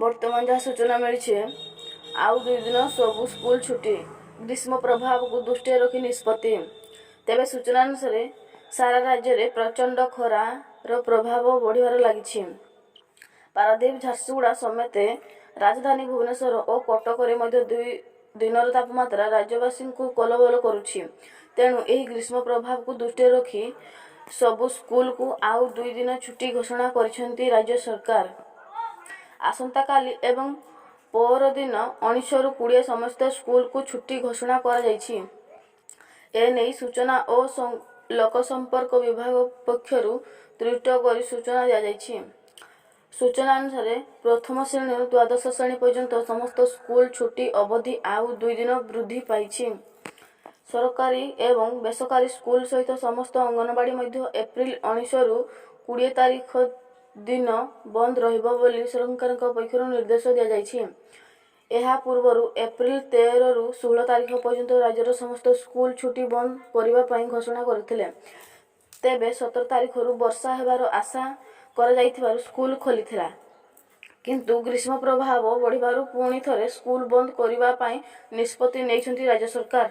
ବର୍ତ୍ତମାନ ଯାହା ସୂଚନା ମିଳିଛି, ଆଉ 2 ଦିନ ସବୁ ସ୍କୁଲ ଛୁଟି। ଗ୍ରୀଷ୍ମ ପ୍ରଭାବକୁ ଦୃଷ୍ଟିରେ ରଖି ନିଷ୍ପତ୍ତି। ତେବେ ସୂଚନା ଅନୁସାରେ ସାରା ରାଜ୍ୟରେ ପ୍ରଚଣ୍ଡ ଖରାର ପ୍ରଭାବ ବଢ଼ିବାରେ ଲାଗିଛି। ପାରାଦୀପ, ଝାରସୁଗୁଡ଼ା ସମେତ ରାଜଧାନୀ ଭୁବନେଶ୍ୱର ଓ କଟକରେ ମଧ୍ୟ ଦିନର ତାପମାତ୍ରା ରାଜ୍ୟବାସୀଙ୍କୁ କଲବଲ କରୁଛି। ତେଣୁ ଏହି ଗ୍ରୀଷ୍ମ ପ୍ରଭାବକୁ ଦୃଷ୍ଟିରେ ରଖି ସବୁ ସ୍କୁଲକୁ ଆଉ 2 ଦିନ ଛୁଟି ଘୋଷଣା କରିଛନ୍ତି ରାଜ୍ୟ ସରକାର। ଆସନ୍ତାକାଲି ଏବଂ ପରଦିନ 19ରୁ 20 ସମସ୍ତ ସ୍କୁଲକୁ ଛୁଟି ଘୋଷଣା କରାଯାଇଛି। ଏନେଇ ସୂଚନା ଓ ଲୋକସମ୍ପର୍କ ବିଭାଗ ପକ୍ଷରୁ ଟ୍ୱିଟ୍ କରି ସୂଚନା ଦିଆଯାଇଛି। ସୂଚନା ଅନୁସାରେ ପ୍ରଥମ ଶ୍ରେଣୀରୁ ଦ୍ୱାଦଶ ଶ୍ରେଣୀ ପର୍ଯ୍ୟନ୍ତ ସମସ୍ତ ସ୍କୁଲ ଛୁଟି ଅବଧି ଆଉ 2 ଦିନ ବୃଦ୍ଧି ପାଇଛି। ସରକାରୀ ଏବଂ ବେସରକାରୀ ସ୍କୁଲ ସହିତ ସମସ୍ତ ଅଙ୍ଗନବାଡ଼ି ମଧ୍ୟ ଏପ୍ରିଲ 19ରୁ 20 ତାରିଖ ଦିନ ବନ୍ଦ ରହିବ ବୋଲି ସରକାରଙ୍କ ପକ୍ଷରୁ ନିର୍ଦ୍ଦେଶ ଦିଆଯାଇଛି। ଏହା ପୂର୍ବରୁ ଏପ୍ରିଲ 13ରୁ 16 ତାରିଖ ପର୍ଯ୍ୟନ୍ତ ରାଜ୍ୟର ସମସ୍ତ ସ୍କୁଲ ଛୁଟି ବନ୍ଦ କରିବା ପାଇଁ ଘୋଷଣା କରିଥିଲେ। ତେବେ 17 ତାରିଖରୁ ବର୍ଷା ହେବାର ଆଶା କରାଯାଇଥିବାରୁ ସ୍କୁଲ ଖୋଲିଥିଲା। କିନ୍ତୁ ଗ୍ରୀଷ୍ମ ପ୍ରଭାବ ବଢ଼ିବାରୁ ପୁଣି ଥରେ ସ୍କୁଲ ବନ୍ଦ କରିବା ପାଇଁ ନିଷ୍ପତ୍ତି ନେଇଛନ୍ତି ରାଜ୍ୟ ସରକାର।